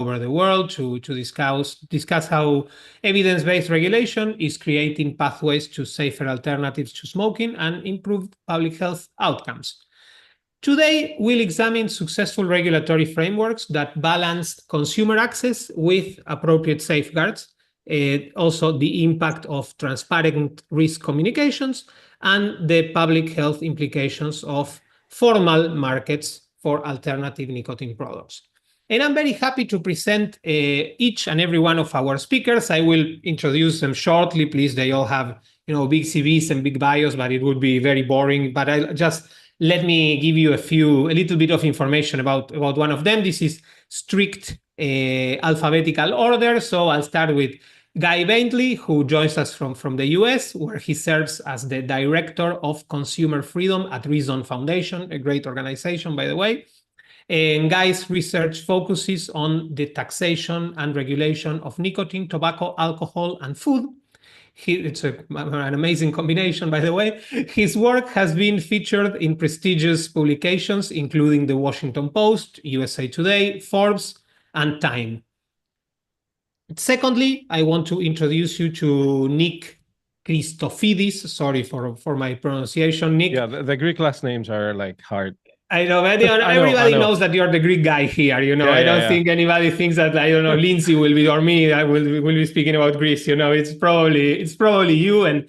over the world to discuss how evidence-based regulation is creating pathways to safer alternatives to smoking and improved public health outcomes. Today, we'll examine successful regulatory frameworks that balance consumer access with appropriate safeguards, also the impact of transparent risk communications, and the public health implications of formal markets for alternative nicotine products. And I'm very happy to present each and every one of our speakers. I will introduce them shortly. Please, they all have big CVs and big bios, but it would be very boring. But let me give you a little bit of information about one of them. This is strict alphabetical order. So I'll start with Guy Bentley, who joins us from the US, where he serves as the Director of Consumer Freedom at Reason Foundation, a great organization, by the way. And Guy's research focuses on the taxation and regulation of nicotine, tobacco, alcohol, and food. It's an amazing combination, by the way. His work has been featured in prestigious publications, including the Washington Post, USA Today, Forbes, and Time. Secondly, I want to introduce you to Nick Christofidis. Sorry for my pronunciation, Nick. Yeah, the Greek last names are like hard. I know, everybody knows that you're the Greek guy here, Yeah, I don't think anybody thinks that, Lindsay will be, or me, I will be speaking about Greece, it's probably you, and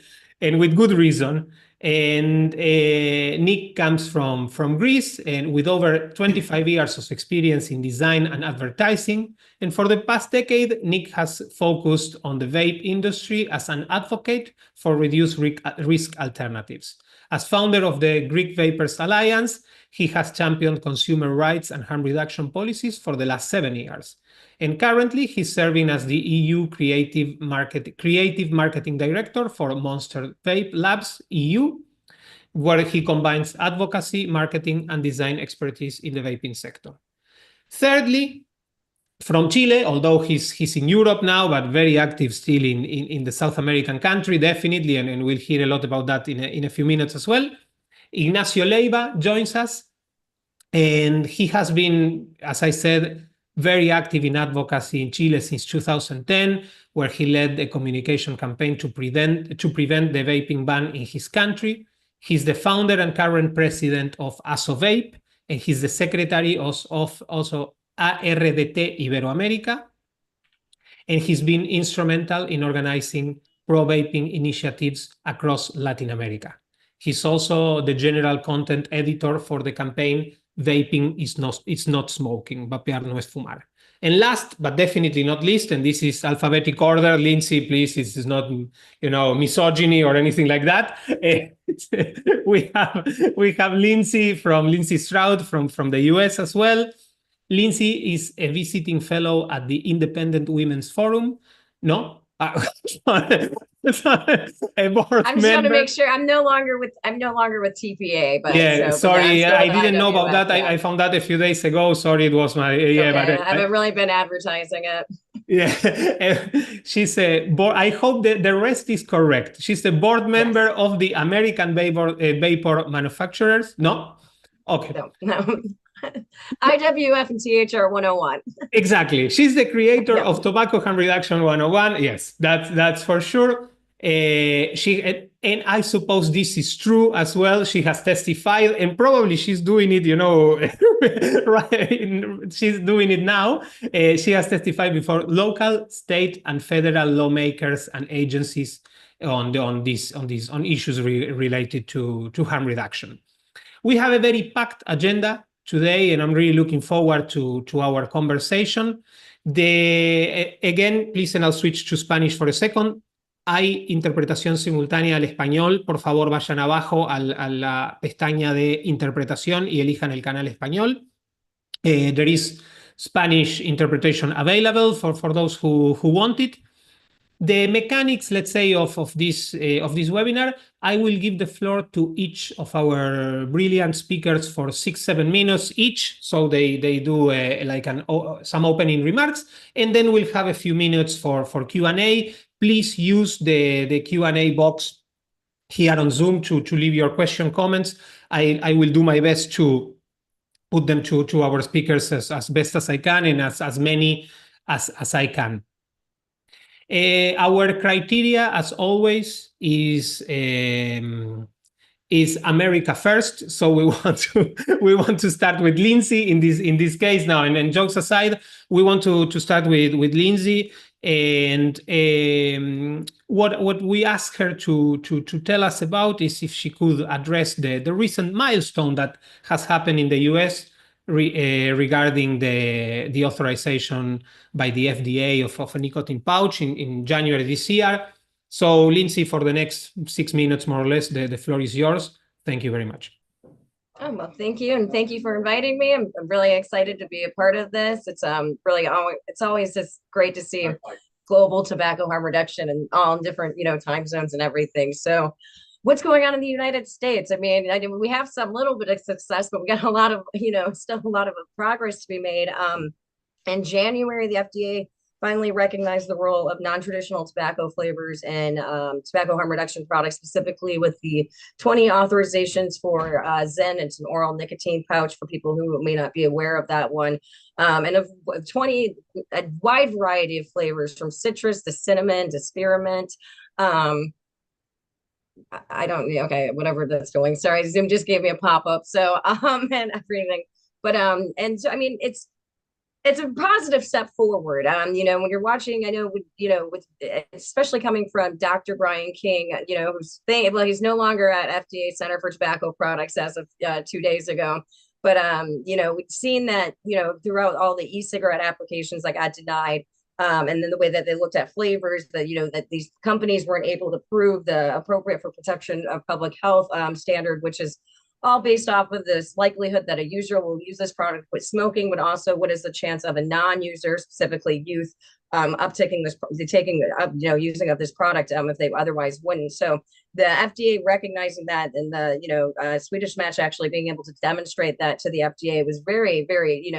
with good reason. And Nick comes from Greece, and with over 25 years of experience in design and advertising. And for the past decade, Nick has focused on the vape industry as an advocate for reduced risk alternatives. As founder of the Greek Vapers Alliance, he has championed consumer rights and harm reduction policies for the last 7 years. And currently, he's serving as the EU Creative Marketing Director for Monster Vape Labs EU, where he combines advocacy, marketing, and design expertise in the vaping sector. Thirdly, from Chile, although he's in Europe now, but very active still in the South American country, definitely, and we'll hear a lot about that in a few minutes as well. Ignacio Leiva joins us, and he has been, as I said, very active in advocacy in Chile since 2010, where he led a communication campaign to prevent the vaping ban in his country. He's the founder and current president of ASOVAPE, and he's the secretary of also ARDT Iberoamérica, and he's been instrumental in organizing pro-vaping initiatives across Latin America. He's also the general content editor for the campaign Vaping is not smoking, vapear no es fumar. And last, but definitely not least, and this is alphabetic order, Lindsay, please, this is not, misogyny or anything like that. we have Lindsay Stroud from the US as well. Lindsay is a visiting fellow at the Independent Women's Forum. No? A board I'm just going to make sure I'm no longer with TPA. But yeah, sorry, I didn't know about that. Yeah. I found that a few days ago. Sorry, it was my but I haven't really been advertising it. Yeah, she's a board. I hope that the rest is correct. She's a board member of the American Vapor Manufacturers. No, okay, no. IWF and THR 101. Exactly. She's the creator of Tobacco Harm Reduction 101. Yes, that's for sure. And I suppose this is true as well. She has testified, and probably she's doing it, right? She's doing it now. She has testified before local, state, and federal lawmakers and agencies on issues related to harm reduction. We have a very packed agenda today, and I'm really looking forward to our conversation. Again, please, and I'll switch to Spanish for a second. Hay interpretación simultánea al español. Por favor, vayan abajo a la pestaña de interpretación y elijan el canal español. There is Spanish interpretation available for those who want it. The mechanics, let's say, of this webinar, I will give the floor to each of our brilliant speakers for 6-7 minutes each. So they do some opening remarks, and then we'll have a few minutes for Q&A. Please use the Q&A box here on Zoom to leave your comments. I will do my best to put them to our speakers as best as I can, and as many as I can. Our criteria, as always, is America first. So we want to start with Lindsay in this case now. And jokes aside, we want to start with Lindsay. And what we asked her to tell us about is if she could address the recent milestone that has happened in the US regarding the authorization by the FDA of a nicotine pouch in January this year. So, Lindsay, for the next 6 minutes, more or less, the floor is yours. Thank you very much. Oh, well, thank you. And thank you for inviting me. I'm really excited to be a part of this. It's always just great to see global tobacco harm reduction and all different, time zones and everything. So what's going on in the United States? I mean, we have some little bit of success, but we got a lot of, still a lot of progress to be made. In January, the FDA finally recognized the role of non-traditional tobacco flavors and tobacco harm reduction products, specifically with the 20 authorizations for Zen. It's an oral nicotine pouch for people who may not be aware of that one. And of 20, a wide variety of flavors from citrus to cinnamon to spearmint. I don't, okay, whatever that's going. Sorry, Zoom just gave me a pop-up. So, and everything. But, and so, I mean, it's a positive step forward. When you're watching, I know, with especially coming from Dr. Brian King, who's he's no longer at FDA Center for Tobacco Products as of 2 days ago. But, we've seen that, throughout all the e-cigarette applications that got denied. And then the way that they looked at flavors, that, that these companies weren't able to prove the appropriate for protection of public health standard, which is all based off of this likelihood that a user will use this product with smoking, but also what is the chance of a non-user, specifically youth, using of this product if they otherwise wouldn't. So the FDA recognizing that, and the Swedish Match actually being able to demonstrate that to the FDA was very, very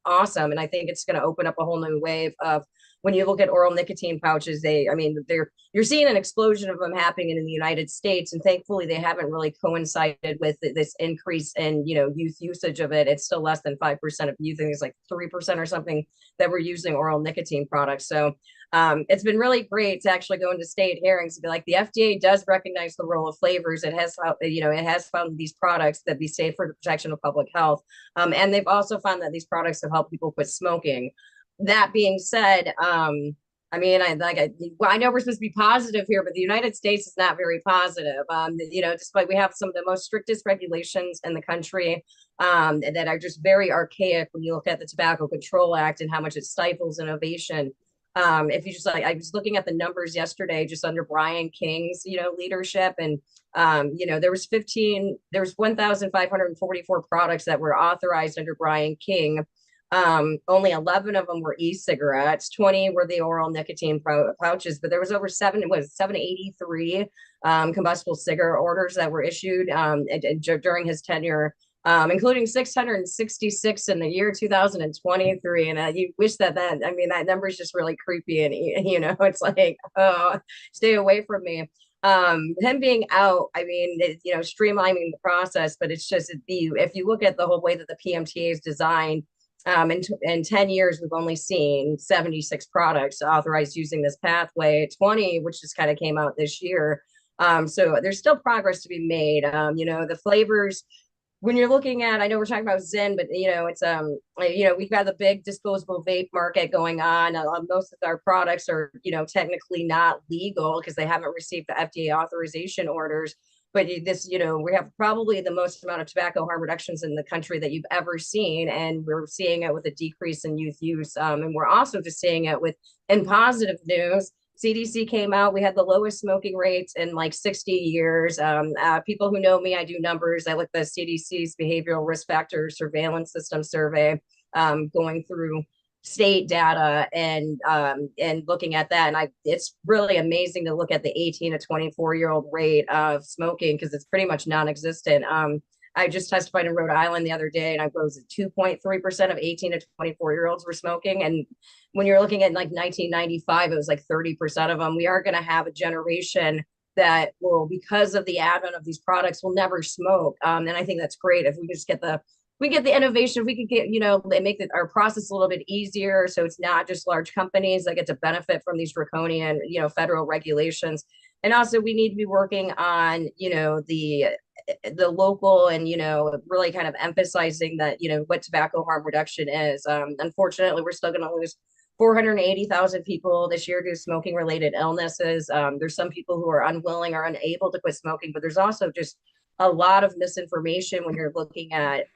awesome. And I think it's going to open up a whole new wave of, when you look at oral nicotine pouches, you're seeing an explosion of them happening in the United States, and thankfully they haven't really coincided with this increase in youth usage of it. It's still less than 5% of youth. I think it's like 3% or something that we're using oral nicotine products. So it's been really great to actually go into state hearings and be like, the FDA does recognize the role of flavors. It has found these products that be safe for the protection of public health, and they've also found that these products have helped people quit smoking. That being said, I know we're supposed to be positive here, but the United States is not very positive. Despite we have some of the most strictest regulations in the country that are just very archaic when you look at the Tobacco Control Act and how much it stifles innovation. If you just I was looking at the numbers yesterday, just under Brian King's, leadership, and there was 1,544 products that were authorized under Brian King. Only 11 of them were e-cigarettes, 20 were the oral nicotine pouches, but there was over 783 combustible cigarette orders that were issued during his tenure, including 666 in the year 2023. And you wish that number is just really creepy. And, it's like, oh, stay away from me. Him being out, streamlining the process, but it's just, if you look at the whole way that the PMTA is designed, in 10 years, we've only seen 76 products authorized using this pathway, 20, which just kind of came out this year. So there's still progress to be made. The flavors, when you're looking at, I know we're talking about Zen, but it's we've got the big disposable vape market going on. Most of our products are technically not legal because they haven't received the FDA authorization orders. But we have probably the most amount of tobacco harm reductions in the country that you've ever seen. And we're seeing it with a decrease in youth use. And we're also just seeing it in positive news. CDC came out, we had the lowest smoking rates in like 60 years. People who know me, I do numbers. I look at the CDC's behavioral risk factor surveillance system survey, going through state data and looking at that. And it's really amazing to look at the 18 to 24-year-old rate of smoking, because it's pretty much non-existent. I just testified in Rhode Island the other day, and I was at 2.3% of 18 to 24-year-olds were smoking. And when you're looking at like 1995, it was like 30% of them. We are going to have a generation that will, because of the advent of these products, will never smoke. And I think that's great if we just get the we get the innovation, if we could get, make our process a little bit easier, so it's not just large companies that get to benefit from these draconian, federal regulations. And also we need to be working on, the local and, really kind of emphasizing that, what tobacco harm reduction is. Unfortunately, we're still going to lose 480,000 people this year due to smoking related illnesses. There's some people who are unwilling or unable to quit smoking, but there's also just a lot of misinformation when you're looking at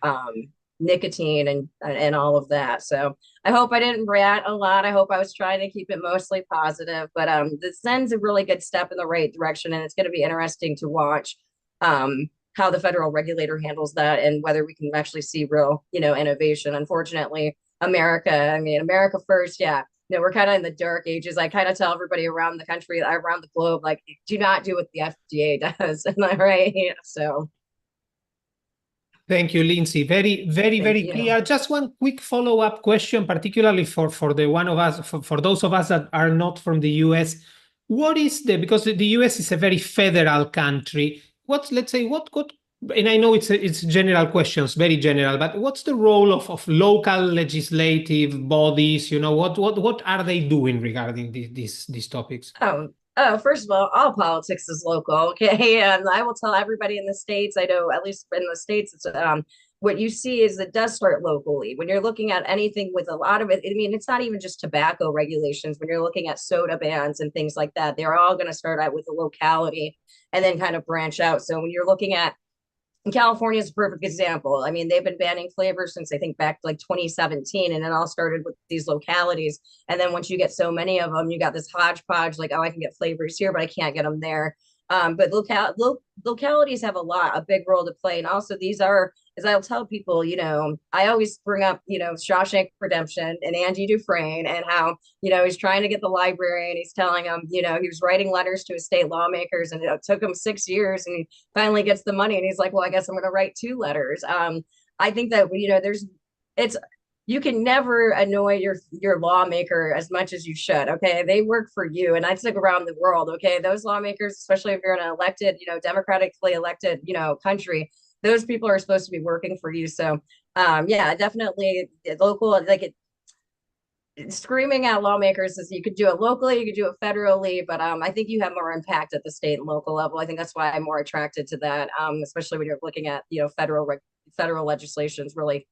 nicotine and all of that. So I hope I didn't rant a lot. I hope I was trying to keep it mostly positive, but this sends a really good step in the right direction, and it's going to be interesting to watch how the federal regulator handles that and whether we can actually see real, innovation. Unfortunately, America first, yeah. We're kind of in the dark ages. I kind of tell everybody around the country, around the globe, like, do not do what the FDA does. Am I right? So. Thank you, Lindsay. Very, very, very clear. Just one quick follow-up question, particularly for the one of us, for those of us that are not from the US. What is because the US is a very federal country. Let's say, and I know it's general questions, very general, but what's the role of local legislative bodies? What are they doing regarding these topics? First of all politics is local, okay? And I will tell everybody in the States, I know at least in the States, it's what you see is it does start locally. When you're looking at anything with a lot of it, it's not even just tobacco regulations. When you're looking at soda bans and things like that, they're all going to start out with the locality and then kind of branch out. So when you're looking at California is a perfect example. They've been banning flavors since I think back to like 2017, and it all started with these localities. And then once you get so many of them, you got this hodgepodge, like, oh, I can get flavors here, but I can't get them there. But localities have a big role to play. And also these are, as I'll tell people, I always bring up, Shawshank Redemption and Andy Dufresne and how, he's trying to get the library and he's telling him, he was writing letters to his state lawmakers and it took him 6 years and he finally gets the money and he's like, well, I guess I'm going to write 2 letters. I think that, you can never annoy your lawmaker as much as you should. Okay. They work for you. And that's like around the world. Okay. Those lawmakers, especially if you're in an elected, democratically elected, country, those people are supposed to be working for you. So, yeah, definitely local, screaming at lawmakers is you could do it locally, you could do it federally, but I think you have more impact at the state and local level. I think that's why I'm more attracted to that, especially when you're looking at, federal legislations really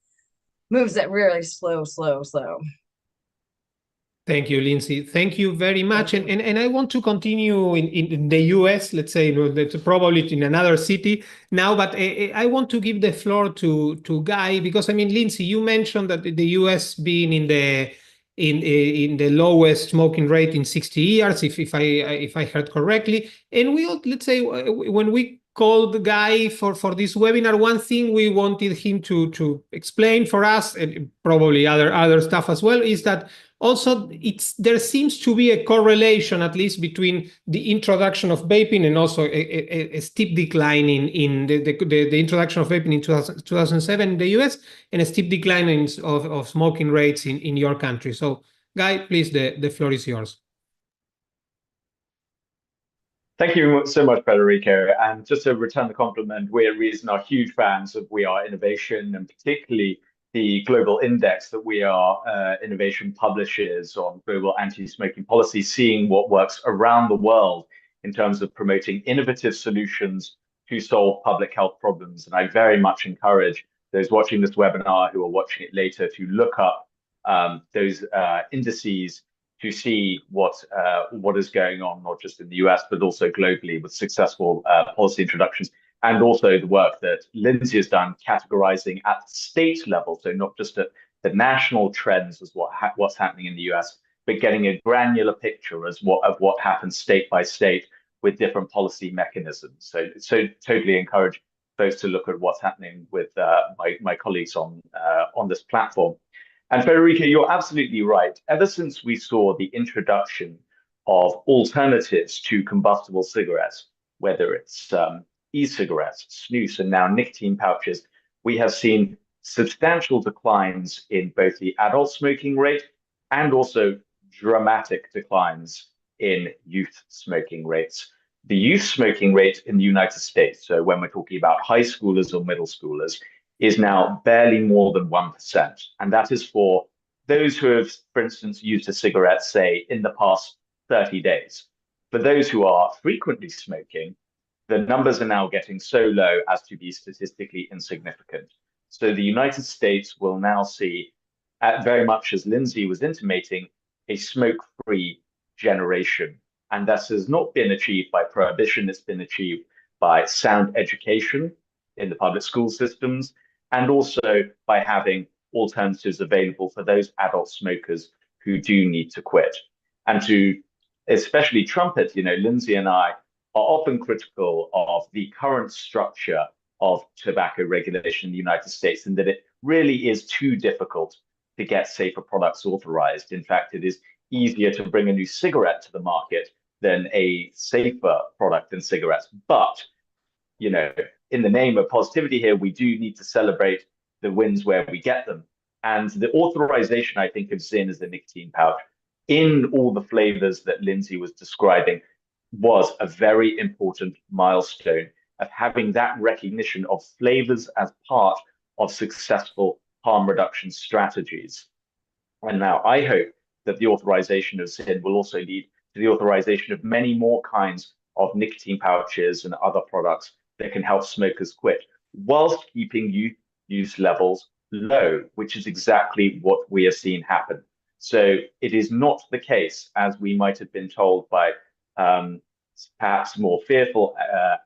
moves at really slow. Thank you, Lindsay. Thank you very much. And I want to continue in the US, let's say, probably in another city now, but I want to give the floor to Guy, because Lindsay, you mentioned that the US being in the lowest smoking rate in 60 years, if I heard correctly. And let's say, when we called the Guy for this webinar, one thing we wanted him to explain for us, and probably other stuff as well, is that also there seems to be a correlation, at least, between the introduction of vaping and also a steep decline in the introduction of vaping in 2007 in the US, and a steep decline of smoking rates in your country. So, Guy, please, the floor is yours. Thank you so much, Federico. And just to return the compliment, we at Reason are huge fans of We Are Innovation, and particularly the global index that We Are Innovation publishes on global anti-smoking policy, seeing what works around the world in terms of promoting innovative solutions to solve public health problems. And I very much encourage those watching this webinar who are watching it later to look up those indices to see what is going on, not just in the US, but also globally with successful policy introductions, and also the work that Lindsay has done categorizing at the state level, so not just at the national trends as what's happening in the US, but getting a granular picture of what happens state by state with different policy mechanisms. So totally encourage folks to look at what's happening with my colleagues on this platform. And Federico, you're absolutely right. Ever since we saw the introduction of alternatives to combustible cigarettes, whether it's e-cigarettes, snus, and now nicotine pouches, we have seen substantial declines in both the adult smoking rate and also dramatic declines in youth smoking rates. The youth smoking rate in the United States, so when we're talking about high schoolers or middle schoolers, is now barely more than 1%. And that is for those who have, for instance, used a cigarette, say, in the past 30 days. For those who are frequently smoking, the numbers are now getting so low as to be statistically insignificant. So the United States will now see, very much as Lindsay was intimating, a smoke-free generation. And this has not been achieved by prohibition, it's been achieved by sound education in the public school systems, and also by having alternatives available for those adult smokers who do need to quit. And to especially trumpet, Lindsay and I are often critical of the current structure of tobacco regulation in the United States, and that it really is too difficult to get safer products authorized. In fact, it is easier to bring a new cigarette to the market than a safer product than cigarettes. But, in the name of positivity here, we do need to celebrate the wins where we get them. And the authorization, I think, of ZYN as a nicotine pouch in all the flavors that Lindsay was describing was a very important milestone of having that recognition of flavors as part of successful harm reduction strategies. And now I hope that the authorization of ZYN will also lead to the authorization of many more kinds of nicotine pouches and other products that can help smokers quit, whilst keeping youth use levels low, which is exactly what we have seen happen. So it is not the case, as we might have been told by perhaps more fearful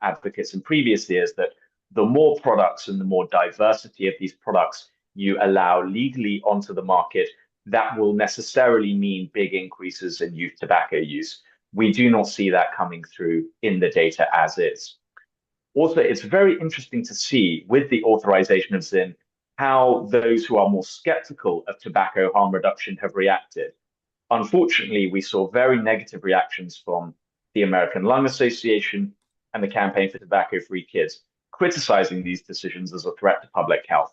advocates in previous years, that the more products and the more diversity of these products you allow legally onto the market, that will necessarily mean big increases in youth tobacco use. We do not see that coming through in the data as is. Also, it's very interesting to see with the authorization of ZYN how those who are more skeptical of tobacco harm reduction have reacted. Unfortunately, we saw very negative reactions from the American Lung Association and the Campaign for Tobacco-Free Kids, criticizing these decisions as a threat to public health.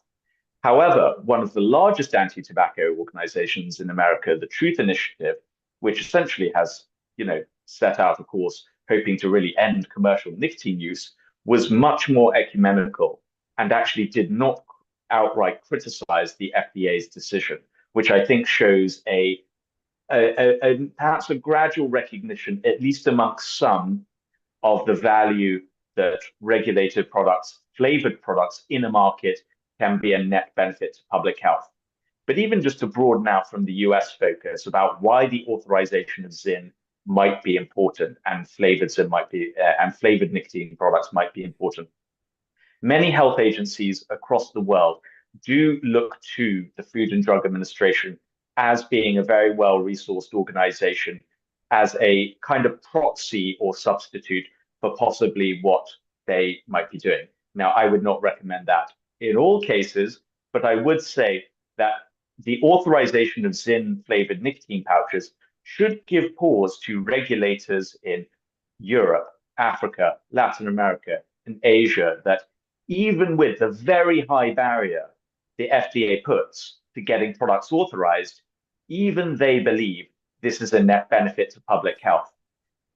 However, one of the largest anti-tobacco organizations in America, the Truth Initiative, which essentially has, set out a course hoping to really end commercial nicotine use, was much more ecumenical and actually did not outright criticize the FDA's decision, which I think shows perhaps a gradual recognition, at least amongst some, of the value that regulated products, flavored products in a market can be a net benefit to public health. But even just to broaden out from the US focus about why the authorization of ZYN might be important and flavored ZYN might be, and flavored nicotine products might be important. Many health agencies across the world do look to the Food and Drug Administration as being a very well-resourced organization, as a kind of proxy or substitute for possibly what they might be doing. Now, I would not recommend that in all cases, but I would say that the authorization of ZYN-flavored nicotine pouches should give pause to regulators in Europe, Africa, Latin America, and Asia, that even with the very high barrier the FDA puts to getting products authorized, even they believe this is a net benefit to public health.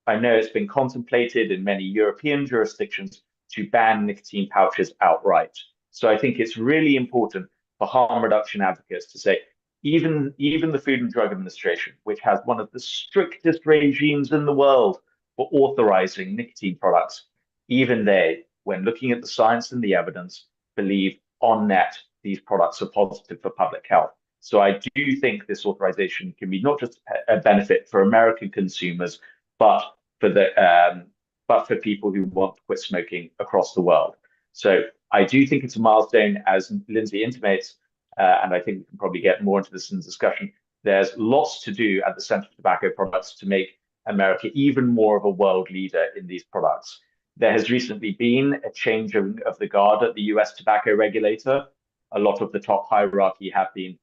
I know it's been contemplated in many European jurisdictions to ban nicotine pouches outright. So I think it's really important for harm reduction advocates to say, even the Food and Drug Administration, which has one of the strictest regimes in the world for authorizing nicotine products, even they, when looking at the science and the evidence, believe on net these products are positive for public health. So I do think this authorization can be not just a benefit for American consumers, but for people who want to quit smoking across the world. So I do think it's a milestone, as Lindsay intimates, and I think we can probably get more into this in the discussion. There's lots to do at the Center for Tobacco Products to make America even more of a world leader in these products. There has recently been a change of the guard at the US tobacco regulator. A lot of the top hierarchy have been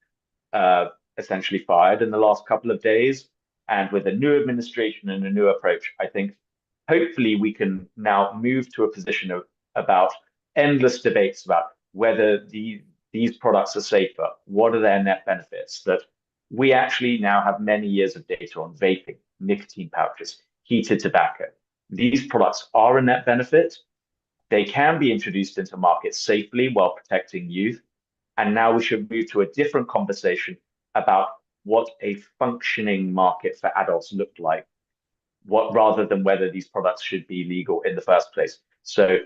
essentially fired in the last couple of days. And with a new administration and a new approach, I think hopefully we can now move to a position of about endless debates about whether these products are safer, what are their net benefits, that we actually now have many years of data on vaping, nicotine pouches, heated tobacco. These products are a net benefit. They can be introduced into markets safely while protecting youth. And now we should move to a different conversation about what a functioning market for adults looked like, rather than whether these products should be legal in the first place. So,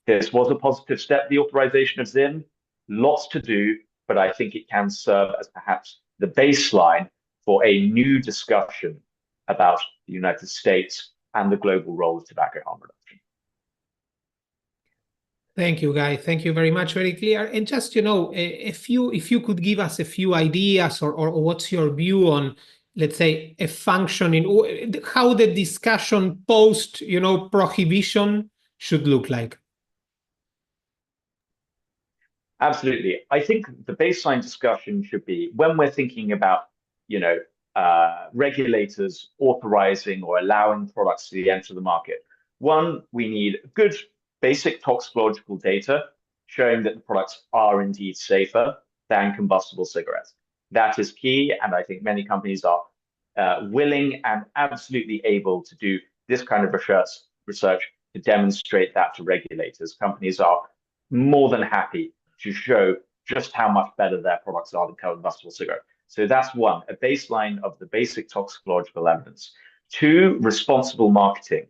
this was a positive step, the authorization of ZIN, lots to do, but I think it can serve as perhaps the baseline for a new discussion about the United States and the global role of tobacco harm reduction. Thank you, Guy. Thank you very much. Very clear. And just, if you could give us a few ideas or what's your view on, let's say, a functioning, how the discussion post, prohibition should look like. Absolutely. I think the baseline discussion should be when we're thinking about, regulators authorizing or allowing products to enter the market. One, we need good basic toxicological data showing that the products are indeed safer than combustible cigarettes. That is key, and I think many companies are willing and absolutely able to do this kind of research to demonstrate that to regulators. Companies are more than happy to show just how much better their products are than combustible cigarette. So that's one, a baseline of the basic toxicological evidence. Two, responsible marketing,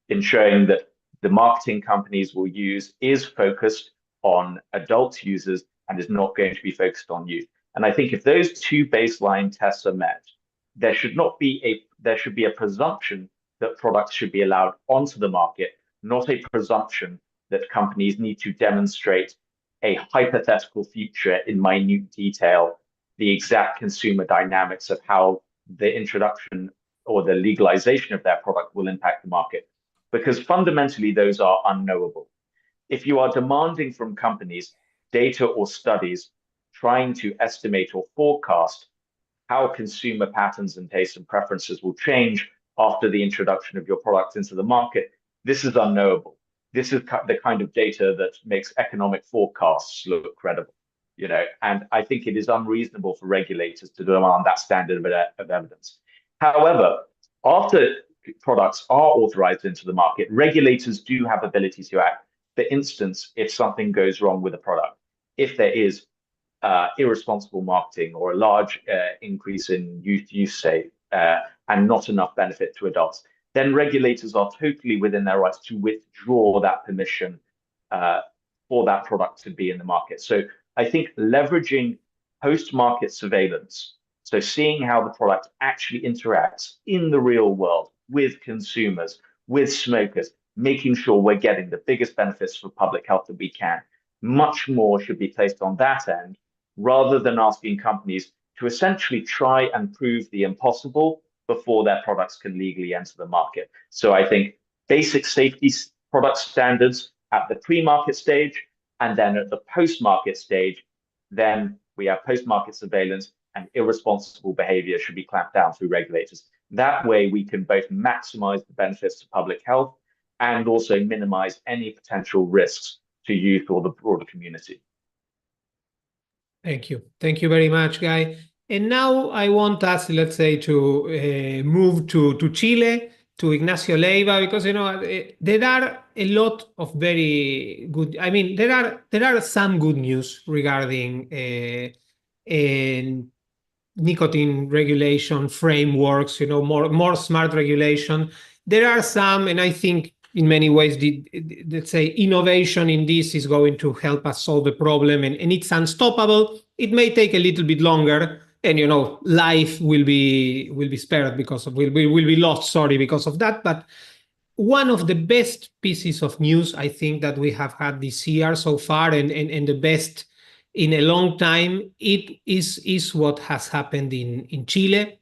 ensuring that the marketing companies will use is focused on adult users and is not going to be focused on youth. And I think if those two baseline tests are met, there should be a presumption that products should be allowed onto the market, not a presumption that companies need to demonstrate a hypothetical future in minute detail, the exact consumer dynamics of how the introduction or the legalization of their product will impact the market, because fundamentally those are unknowable. If you are demanding from companies data or studies trying to estimate or forecast how consumer patterns and tastes and preferences will change after the introduction of your product into the market, this is unknowable. This is the kind of data that makes economic forecasts look credible, and I think it is unreasonable for regulators to demand that standard of evidence. However, after products are authorized into the market, regulators do have ability to act. For instance, if something goes wrong with a product, if there is irresponsible marketing or a large increase in youth use, say, and not enough benefit to adults, then regulators are totally within their rights to withdraw that permission for that product to be in the market. So I think leveraging post-market surveillance, so seeing how the product actually interacts in the real world with consumers, with smokers, making sure we're getting the biggest benefits for public health that we can, much more should be placed on that end, rather than asking companies to essentially try and prove the impossible before their products can legally enter the market. So I think basic safety product standards at the pre-market stage, and then at the post-market stage, then we have post-market surveillance, and irresponsible behavior should be clamped down through regulators. That way we can both maximize the benefits to public health and also minimize any potential risks to youth or the broader community. Thank you. Thank you very much, Guy. And now I want us, let's say, to move to Chile, to Ignacio Leiva, because there are a lot of very good. I mean, there are some good news regarding nicotine regulation frameworks. More smart regulation. There are some, and I think in many ways, let's say, innovation in this is going to help us solve the problem, and it's unstoppable. It may take a little bit longer, and life will be spared because of will be lost. Sorry, because of that. But one of the best pieces of news I think that we have had this year so far, and the best in a long time, it is what has happened in Chile.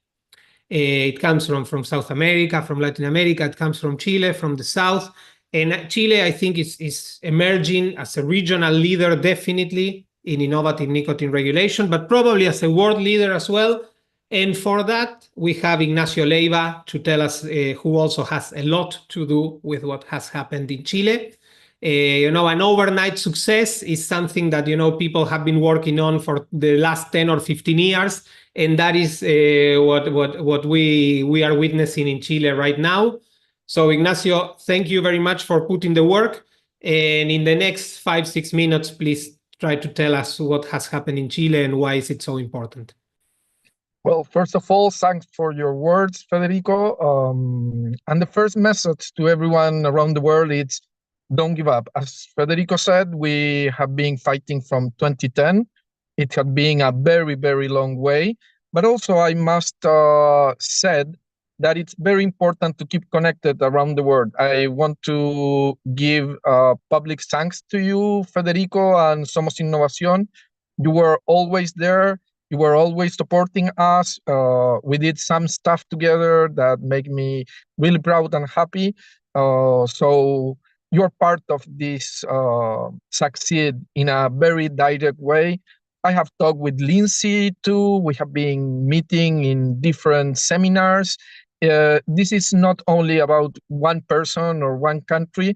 It comes from South America, from Latin America. It comes from Chile, from the South. And Chile, I think, is emerging as a regional leader, definitely, in innovative nicotine regulation, but probably as a world leader as well. And for that, we have Ignacio Leiva to tell us, who also has a lot to do with what has happened in Chile. An overnight success is something that, people have been working on for the last 10 or 15 years. And that is what we are witnessing in Chile right now. So, Ignacio, thank you very much for putting the work. And in the next 5-6 minutes, please try to tell us what has happened in Chile and why is it so important. Well, first of all, thanks for your words, Federico. And the first message to everyone around the world is don't give up. As Federico said, we have been fighting from 2010. It had been a very, very long way. But also, I must said that it's very important to keep connected around the world. I want to give public thanks to you, Federico, and Somos Innovación. You were always there. You were always supporting us. We did some stuff together that make me really proud and happy. So you're part of this succeed in a very direct way. I have talked with Lindsay too. We have been meeting in different seminars. This is not only about one person or one country.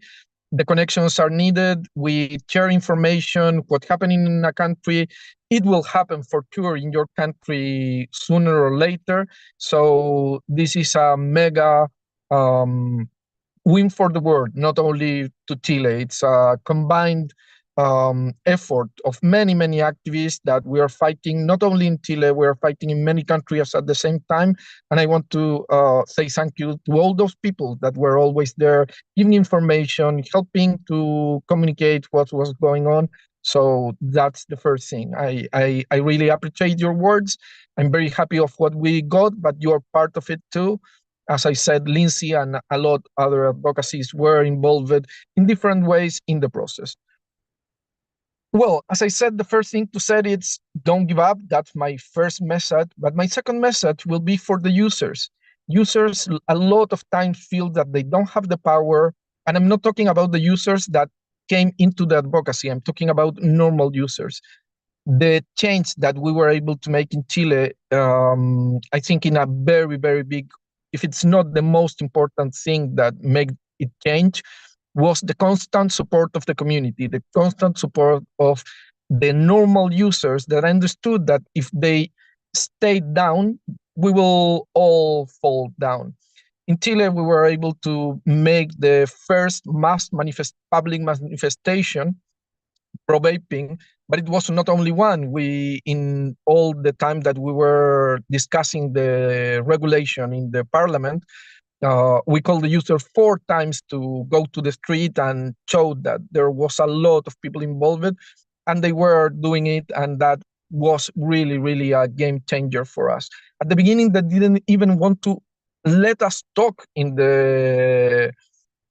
The connections are needed. We share information, what's happening in a country. It will happen for sure in your country sooner or later. So this is a mega win for the world, not only to Chile. It's a combined effort of many, many activists that we are fighting, not only in Chile, we are fighting in many countries at the same time. And I want to say thank you to all those people that were always there, giving information, helping to communicate what was going on. So that's the first thing. I really appreciate your words. I'm very happy of what we got, but you're part of it too. As I said, Lindsay and a lot other advocacies were involved in different ways in the process. Well, as I said, the first thing to say is don't give up. That's my first message. But my second message will be for the users. Users a lot of times feel that they don't have the power. And I'm not talking about the users that came into the advocacy. I'm talking about normal users. The change that we were able to make in Chile, I think in a very, very big, if it's not the most important thing that made it change, was the constant support of the community, the constant support of the normal users that understood that if they stayed down, we will all fall down. In Chile, we were able to make the first public manifestation pro-vaping, but it was not only one. We, in all the time that we were discussing the regulation in the parliament, we called the user 4 times to go to the street and show that there was a lot of people involved, and they were doing it, and that was really, really a game changer for us. At the beginning, they didn't even want to let us talk in the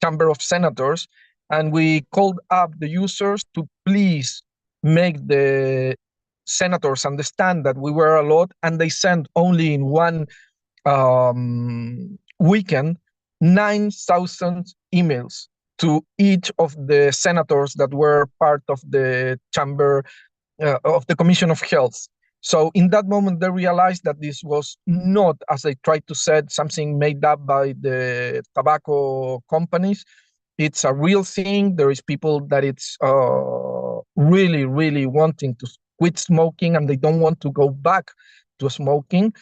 Chamber of Senators, and we called up the users to please make the senators understand that we were a lot, and they sent only in one weekend 9,000 emails to each of the senators that were part of the chamber of the Commission of Health. So in that moment, they realized that this was not, as they tried to say, something made up by the tobacco companies. It's a real thing. There is people that it's really, really wanting to quit smoking, and they don't want to go back to smoking.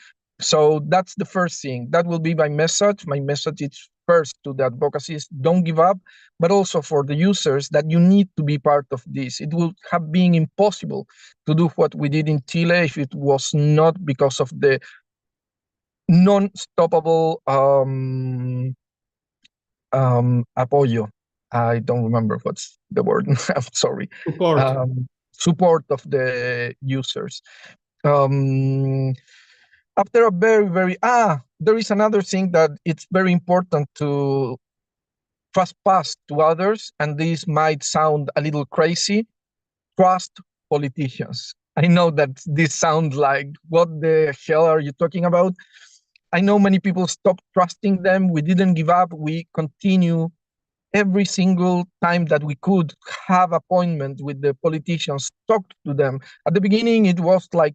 So that's the first thing. That will be my message. My message is first to the advocacies, don't give up, but also for the users that you need to be part of this. It would have been impossible to do what we did in Chile if it was not because of the non-stoppable apoyo. I don't remember what's the word. I'm sorry. Support of the users. After a very, very, there is another thing that it's very important to trespass to others, and this might sound a little crazy. Trust politicians. I know that this sounds like, what the hell are you talking about? I know many people stopped trusting them. We didn't give up. We continue every single time that we could have appointment with the politicians, talk to them. At the beginning, it was like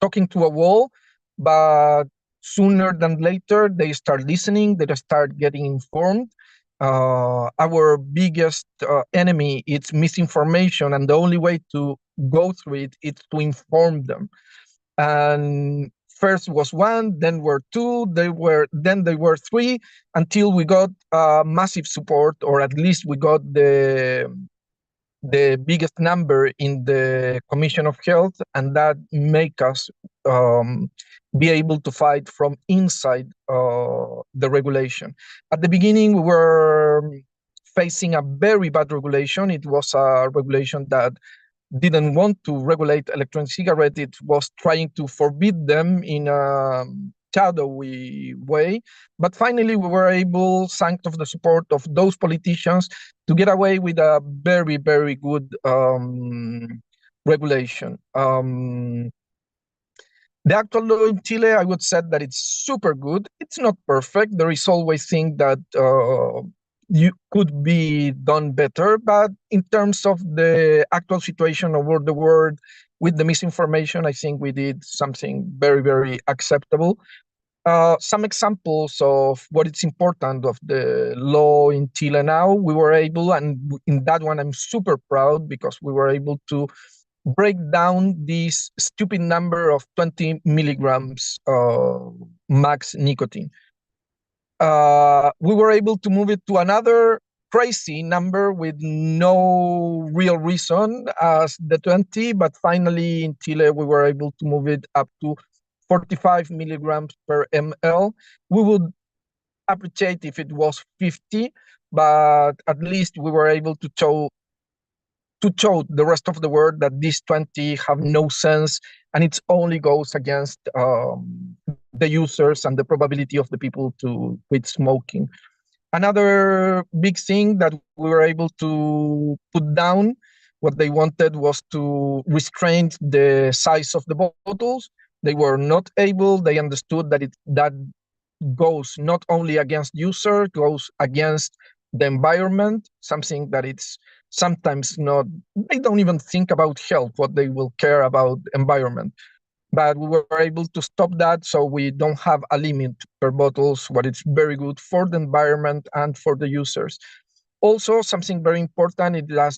talking to a wall, but sooner than later, they start listening, they start getting informed. Our biggest enemy is misinformation, and the only way to go through it is to inform them. And first was one, then were two, then they were three, until we got massive support, or at least we got the biggest number in the Commission of Health, and that make us be able to fight from inside the regulation. At the beginning, we were facing a very bad regulation. It was a regulation that didn't want to regulate electronic cigarette. It was trying to forbid them in a shadowy way. But finally, we were able, thanks to the support of those politicians, to get away with a very, very good regulation. The actual law in Chile, I would say that it's super good. It's not perfect. There is always things that you could be done better, but in terms of the actual situation over the world with the misinformation, I think we did something very, very acceptable. Some examples of what is important of the law in Chile now, we were able, and in that one I'm super proud, because we were able to break down this stupid number of 20 milligrams max nicotine. We were able to move it to another crazy number with no real reason as the 20, but finally in Chile we were able to move it up to 45 milligrams per ml. We would appreciate if it was 50, but at least we were able to show the rest of the world that these 20 have no sense, and it only goes against the users and the probability of the people to quit smoking. Another big thing that we were able to put down, what they wanted was to restrain the size of the bottles. They were not able. They understood that that goes not only against user, goes against the environment, something that it's sometimes not, they don't even think about health, what they will care about environment. But we were able to stop that, so we don't have a limit per bottles, what is very good for the environment and for the users. Also, something very important is that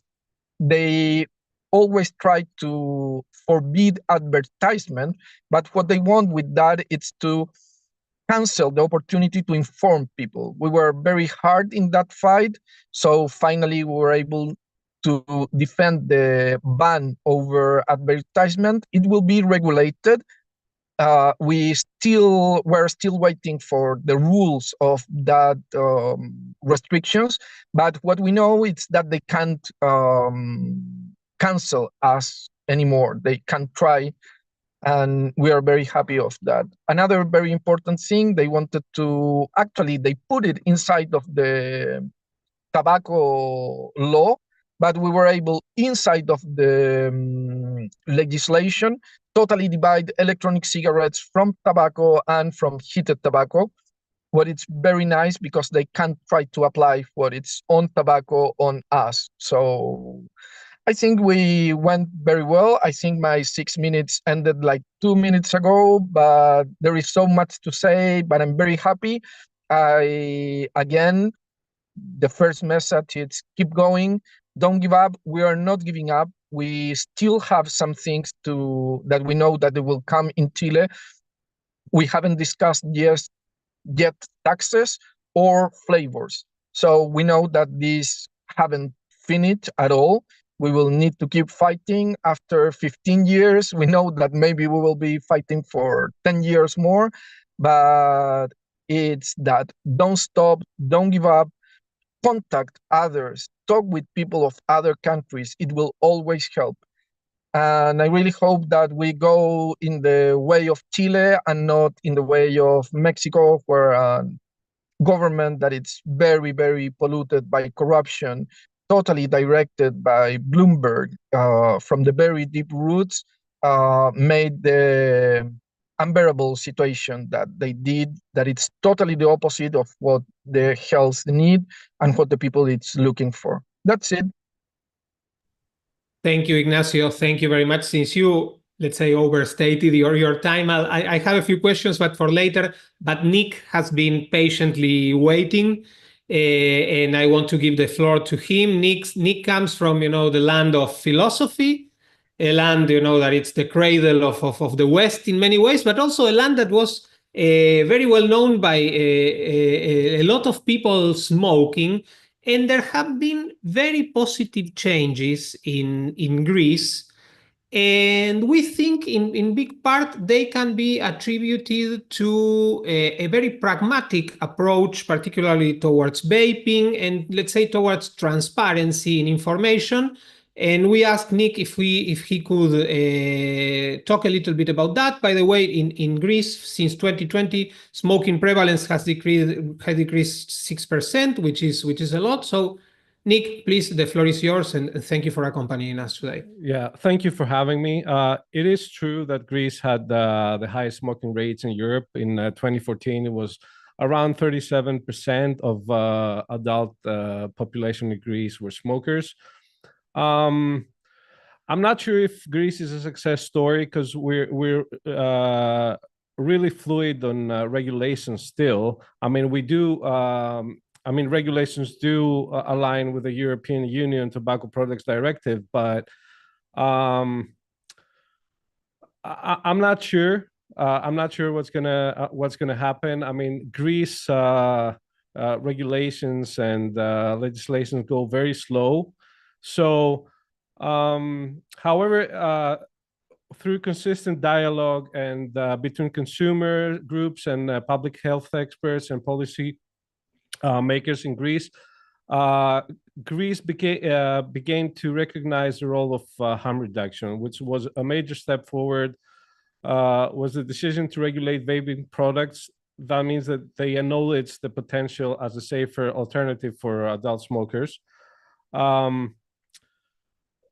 they always try to forbid advertisement, but what they want with that is to cancel the opportunity to inform people. We were very hard in that fight, so finally we were able to defend the ban over advertisement. It will be regulated. We're still waiting for the rules of that restrictions, but what we know is that they can't cancel us anymore. They can't try, and we are very happy of that. Another very important thing, they wanted to, actually they put it inside of the tobacco law, but we were able, inside of the legislation, totally divide electronic cigarettes from tobacco and from heated tobacco. What it's very nice, because they can't try to apply what it's on tobacco on us. So I think we went very well. I think my 6 minutes ended like 2 minutes ago, but there is so much to say, but I'm very happy. Again, the first message is keep going, don't give up. We are not giving up. We still have some things that we know that they will come in Chile. We haven't discussed yet taxes or flavors. So we know that these haven't finished at all. We will need to keep fighting. After 15 years, we know that maybe we will be fighting for 10 years more, but it's that don't stop, don't give up, contact others, talk with people of other countries. It will always help. And I really hope that we go in the way of Chile and not in the way of Mexico, where a government that is very, very polluted by corruption, totally directed by Bloomberg from the very deep roots, made the unbearable situation that they did, that it's totally the opposite of what the health need and what the people is looking for. That's it. Thank you, Ignacio. Thank you very much. Since you, let's say, overstated your time, I have a few questions, but for later. But Nick has been patiently waiting, and I want to give the floor to him. Nick comes from, the land of philosophy, a land, that it's the cradle of the West in many ways, but also a land that was very well known by a lot of people smoking. And there have been very positive changes in Greece. And we think in big part they can be attributed to a very pragmatic approach, particularly towards vaping and, let's say, towards transparency in information. And we asked Nick if he could talk a little bit about that. By the way, in Greece, since 2020, smoking prevalence has decreased 6%, which is a lot. So Nick, please, the floor is yours, and thank you for accompanying us today. Yeah, thank you for having me. It is true that Greece had the highest smoking rates in Europe. In 2014, it was around 37% of adult population in Greece were smokers. I'm not sure if Greece is a success story because we're really fluid on regulations still. I mean, regulations do align with the European Union Tobacco Products Directive, but I'm not sure. I'm not sure what's gonna happen. I mean, Greece regulations and legislation go very slow. So, however, through consistent dialogue and between consumer groups and public health experts and policy makers in Greece, Greece began to recognize the role of harm reduction, which was a major step forward. Was the decision to regulate vaping products. That means that they acknowledge the potential as a safer alternative for adult smokers.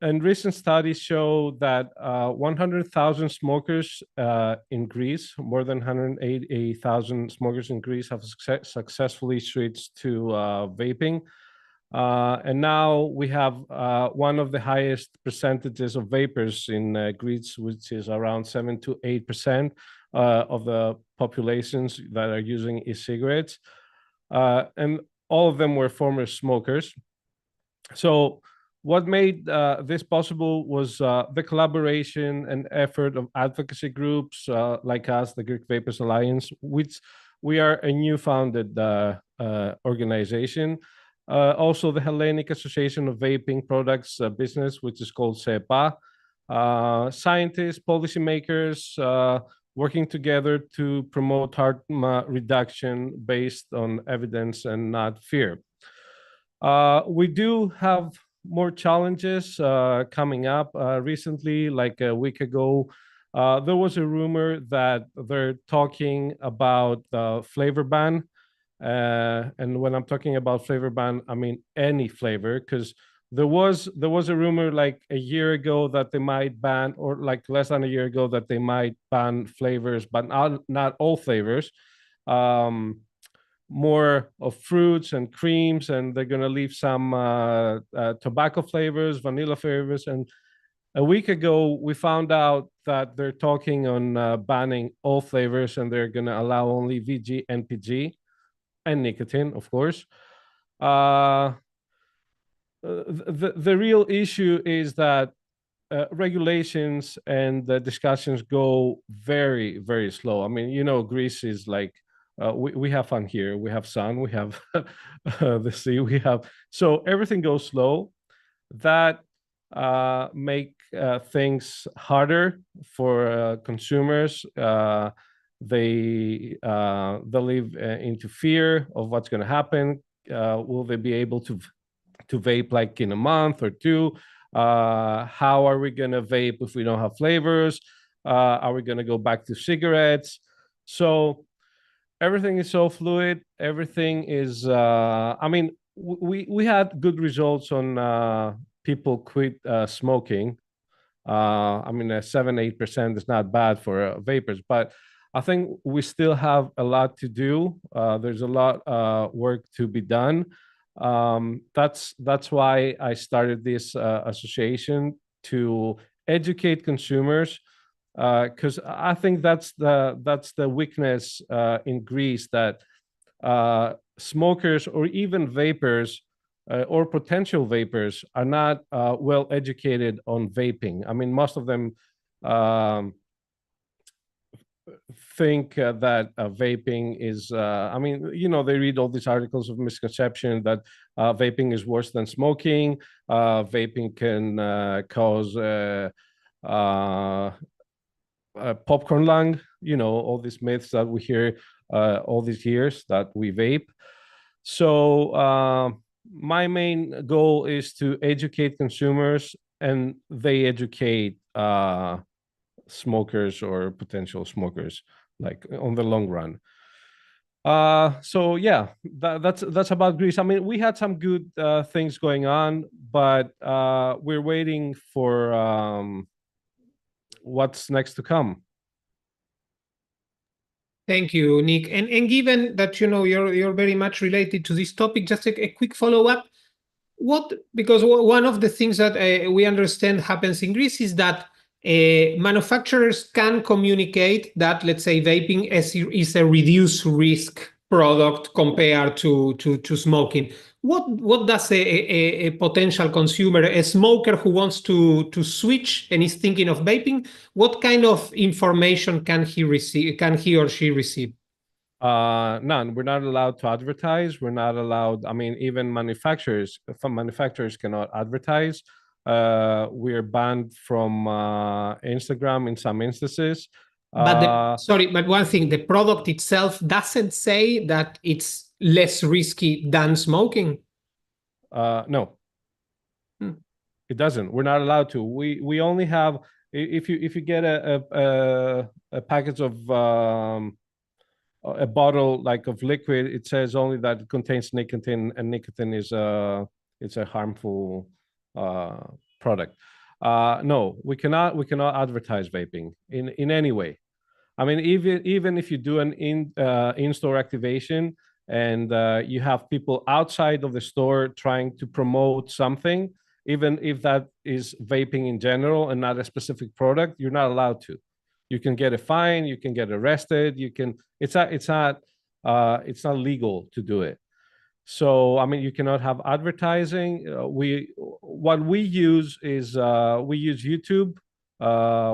And recent studies show that 100,000 smokers in Greece, more than 180,000 smokers in Greece have successfully switched to vaping. And now we have one of the highest percentages of vapers in Greece, which is around 7 to 8% of the populations that are using e-cigarettes. And all of them were former smokers. So what made this possible was the collaboration and effort of advocacy groups like us, the Greek Vapers Alliance, which we are a new founded organization. Also, the Hellenic Association of Vaping Products Business, which is called SEPA. Scientists, policymakers working together to promote harm reduction based on evidence and not fear. We do have more challenges coming up. Recently, like a week ago, there was a rumor that they're talking about the flavor ban. And when I'm talking about flavor ban, I mean any flavor, because there was a rumor like a year ago that they might ban, or like less than a year ago that they might ban flavors, but not all flavors. More of fruits and creams, and they're going to leave some tobacco flavors, vanilla flavors. And a week ago, we found out that they're talking on banning all flavors, and they're going to allow only VG, NPG, and nicotine, of course. The real issue is that regulations and the discussions go very, very slow. I mean, Greece is like, we have fun here. We have sun, we have the sea, so everything goes slow. That make things harder for consumers. They live into fear of what's going to happen. Will they be able to vape like in a month or two? How are we going to vape if we don't have flavors? Are we going to go back to cigarettes? So everything is so fluid. Everything is, I mean, we had good results on people quit smoking. I mean, 7-8% is not bad for vapors, but I think we still have a lot to do. There's a lot work to be done. That's why I started this association, to educate consumers, because I think that's the weakness in Greece, that smokers or even vapers or potential vapers are not well educated on vaping. I mean, most of them think that vaping is, I mean, you know, they read all these articles of misconception that vaping is worse than smoking. Vaping can cause popcorn lung, you know, all these myths that we hear all these years that we vape. So my main goal is to educate consumers, and they educate smokers or potential smokers, like on the long run. So yeah, that's about Greece. I mean, we had some good things going on, but we're waiting for what's next to come. Thank you, Nick. And given that you're very much related to this topic, just a quick follow-up. Because one of the things that we understand happens in Greece is that manufacturers can communicate that, let's say, vaping is a reduced risk product compared to smoking. What does a potential consumer, a smoker who wants to switch and is thinking of vaping, what kind of information can he or she receive? None. We're not allowed to advertise. We're not allowed. I mean, even manufacturers cannot advertise. We're banned from Instagram in some instances. But one thing, the product itself doesn't say that it's less risky than smoking. No, it doesn't. We're not allowed to. We only have, if you get a package of a bottle like of liquid, it says only that it contains nicotine, and nicotine is it's a harmful product. No, we cannot advertise vaping in any way. I mean, even if you do an in-store activation and you have people outside of the store trying to promote something, even if that is vaping in general and not a specific product, you're not allowed to. You can get a fine, you can get arrested, you can. It's not legal to do it. So I mean, you cannot have advertising. What we use is we use YouTube.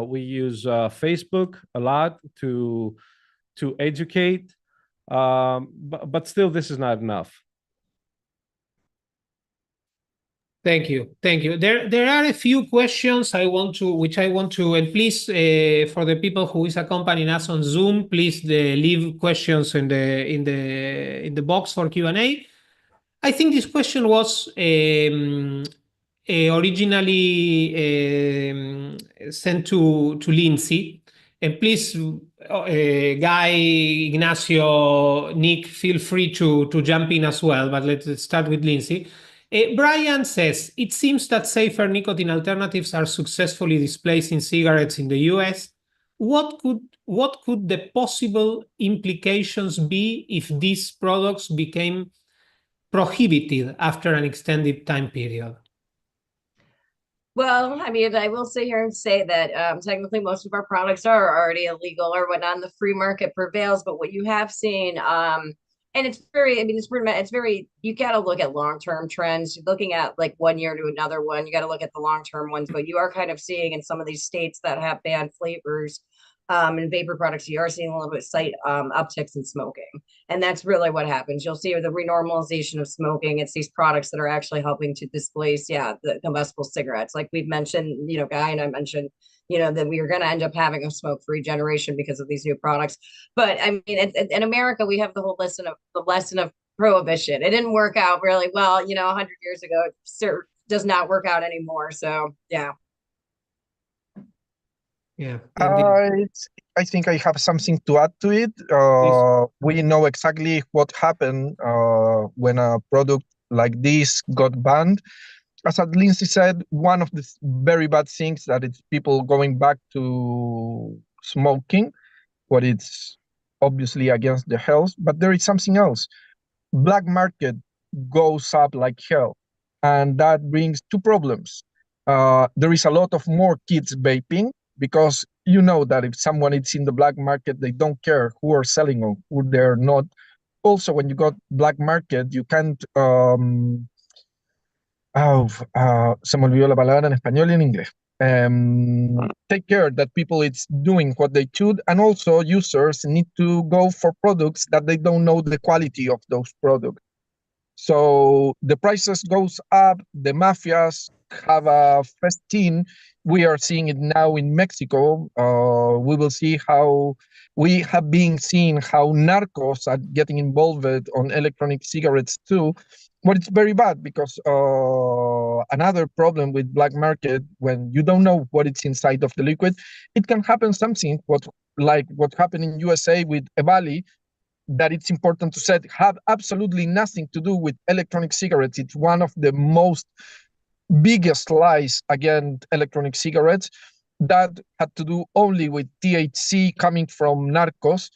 We use Facebook a lot to educate, but still, this is not enough. Thank you. There are a few questions which I want to, and please, for the people who is accompanying us on Zoom, please leave questions in the box for Q&A. I think this question was originally sent to Lindsay. And please, Guy, Ignacio, Nick, feel free to jump in as well. But let's start with Lindsay. Brian says, it seems that safer nicotine alternatives are successfully displacing cigarettes in the US. What could the possible implications be if these products became prohibited after an extended time period? Well, I mean, I will sit here and say that technically most of our products are already illegal or whatnot. The free market prevails. But what you have seen, and it's very, I mean, it's very, you got to look at long-term trends. Looking at like one year to another one, you got to look at the long-term ones. But you are kind of seeing in some of these states that have banned flavors and vapor products, you are seeing a little bit slight upticks in smoking. And that's really what happens. You'll see the renormalization of smoking. It's these products that are actually helping to displace, the combustible cigarettes. Like we've mentioned, Guy and I mentioned, that we are going to end up having a smoke-free generation because of these new products. But I mean, in America, we have the lesson of prohibition. It didn't work out really well, 100 years ago. It does not work out anymore. So, yeah. Yeah. I think I have something to add to it. We know exactly what happened when a product like this got banned. As Lindsay said, one of the very bad things that it's people going back to smoking, what it's obviously against the health, but there is something else. Black market goes up like hell, and that brings two problems. There is a lot of more kids vaping, because you know that if someone is in the black market, they don't care who are selling or who they're not. Also, when you got black market, you can't Se me olvidó la palabra en español y en inglés. Take care that people it's doing what they should, and also users need to go for products that they don't know the quality of those products. So the prices goes up, the mafias have a festoon. We are seeing it now in Mexico. We will see how we have been seeing how narcos are getting involved on electronic cigarettes too. But it's very bad because another problem with black market, when you don't know what it's inside of the liquid, it can happen something like what happened in USA with Evali, that it's important to say have absolutely nothing to do with electronic cigarettes. It's one of the most biggest lies against electronic cigarettes that had to do only with THC coming from narcos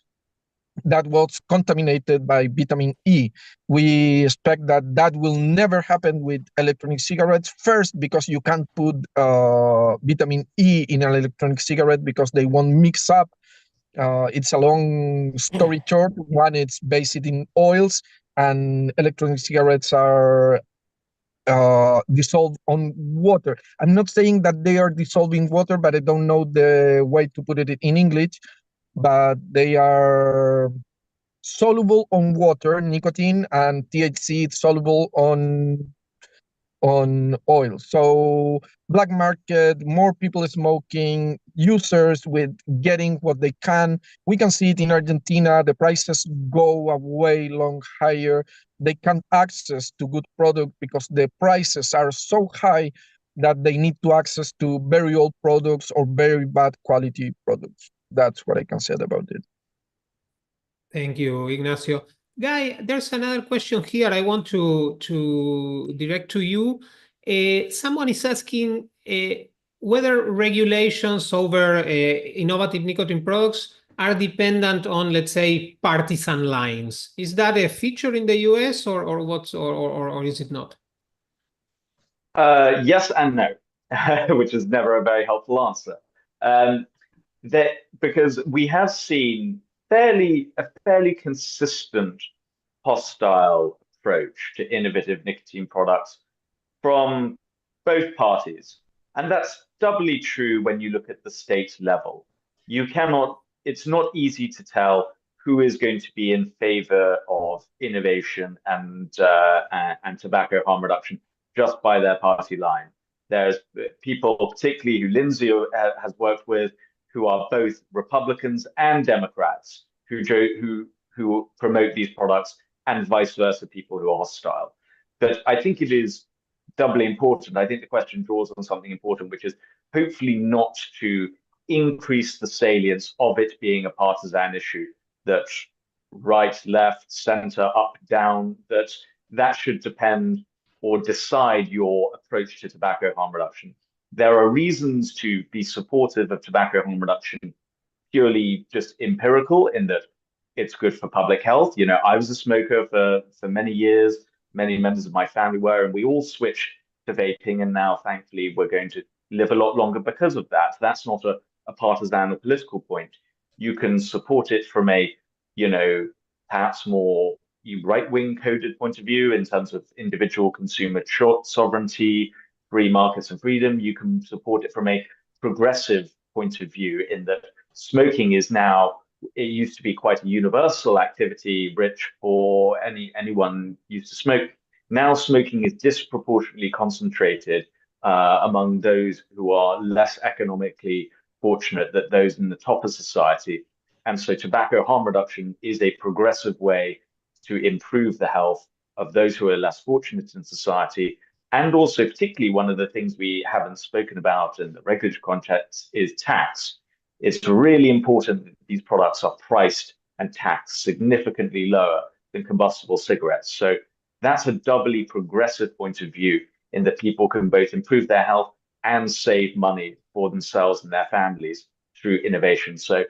that was contaminated by vitamin E. We expect that that will never happen with electronic cigarettes. First, because you can't put vitamin E in an electronic cigarette because they won't mix up. It's a long story short. One, it's based in oils, and electronic cigarettes are dissolved on water. I'm not saying that they are dissolving water, but I don't know the way to put it in English. But they are soluble on water, nicotine, and THC is soluble on oil. So black market, more people smoking, users with getting what they can. We can see it in Argentina. The prices go a way long higher. They can't access to good product because the prices are so high that they need to access to very old products or very bad quality products. That's what I can say about it. Thank you, Ignacio. Guy, there's another question here I want to direct to you. Someone is asking whether regulations over innovative nicotine products are dependent on, let's say, partisan lines. Is that a feature in the US or is it not? Yes and no, which is never a very helpful answer. Because we have seen a fairly consistent hostile approach to innovative nicotine products from both parties. And that's doubly true when you look at the state level. It's not easy to tell who is going to be in favor of innovation and tobacco harm reduction just by their party line. There's people, particularly who Lindsay has worked with, who are both Republicans and Democrats who promote these products, and vice versa, people who are hostile. But I think it is doubly important. I think the question draws on something important, which is hopefully not to increase the salience of it being a partisan issue, that right, left, center, up, down, that should depend or decide your approach to tobacco harm reduction. There are reasons to be supportive of tobacco harm reduction, purely just empirical, in that it's good for public health. You know, I was a smoker for many years. Many members of my family were, and we all switched to vaping. And now, thankfully, we're going to live a lot longer because of that. That's not a partisan or political point. You can support it from a, perhaps more right-wing coded point of view in terms of individual consumer sovereignty, free markets and freedom. You can support it from a progressive point of view, in that smoking is now, it used to be quite a universal activity, rich, poor, anyone used to smoke. Now smoking is disproportionately concentrated among those who are less economically fortunate than those in the top of society. And so tobacco harm reduction is a progressive way to improve the health of those who are less fortunate in society. And also, particularly, one of the things we haven't spoken about in the regulatory context is tax. It's really important that these products are priced and taxed significantly lower than combustible cigarettes. So that's a doubly progressive point of view, in that people can both improve their health and save money for themselves and their families through innovation. So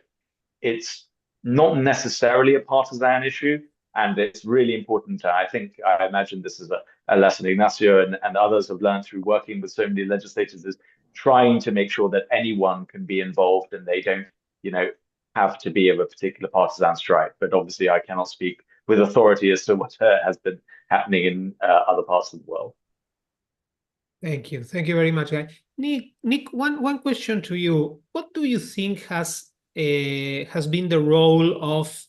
it's not necessarily a partisan issue, and it's really important. I imagine this is a lesson Ignacio and others have learned through working with so many legislators, is trying to make sure that anyone can be involved and they don't, have to be of a particular partisan stripe. But obviously, I cannot speak with authority as to what has been happening in other parts of the world. Thank you. Thank you very much, guy. Nick, one question to you. What do you think has been the role of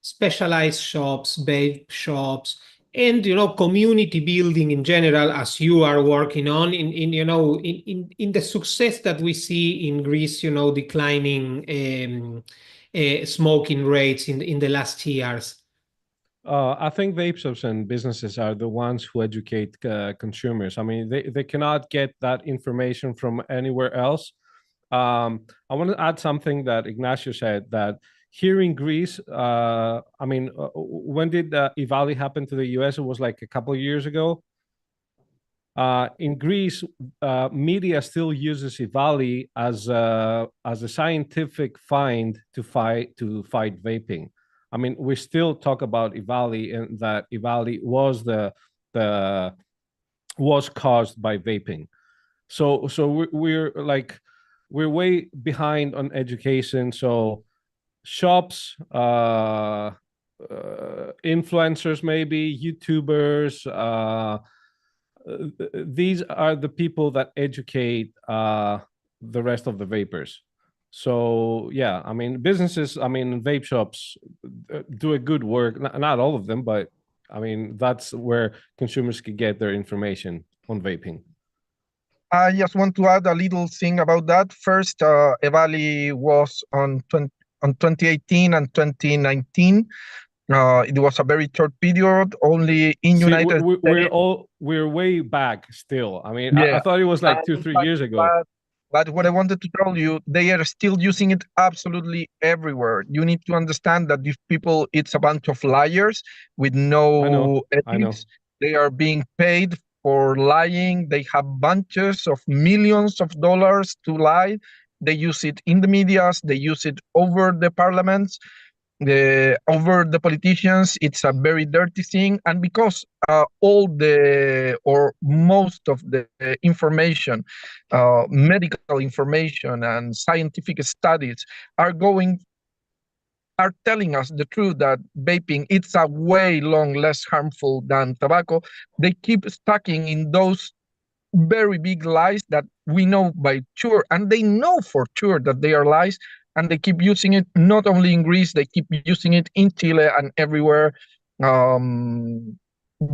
specialized shops, vape shops, and community building in general, as you are working on in the success that we see in Greece, declining smoking rates in the last years? I think vape shops and businesses are the ones who educate consumers. I mean, they cannot get that information from anywhere else. I want to add something that Ignacio said, that here in Greece, when did Ivali happen to the US? It was like a couple of years ago. In Greece, media still uses Ivali as a scientific find to fight vaping. I mean, we still talk about Ivali, and that Ivali was caused by vaping. So we're way behind on education. So shops, influencers, maybe YouTubers, these are the people that educate the rest of the vapors. So yeah, I mean, businesses, I mean, vape shops do a good work. Not all of them, but I mean, that's where consumers can get their information on vaping. I just want to add a little thing about that. First, Evali was on 2018 and 2019. It was a very short period, only in United States. We're way back still. I mean, Yeah. I thought it was like 2-3 years ago. But what I wanted to tell you, they are still using it absolutely everywhere. You need to understand that these people, it's a bunch of liars with no ethics. They are being paid for lying. They have bunches of millions of dollars to lie. They use it in the medias. They use it over the parliaments, over the politicians. It's a very dirty thing. And because most of the information, medical information and scientific studies are telling us the truth that vaping, it's a way less harmful than tobacco, they keep stacking in those very big lies that we know by sure, and they know for sure that they are lies, and they keep using it not only in Greece, they keep using it in Chile and everywhere.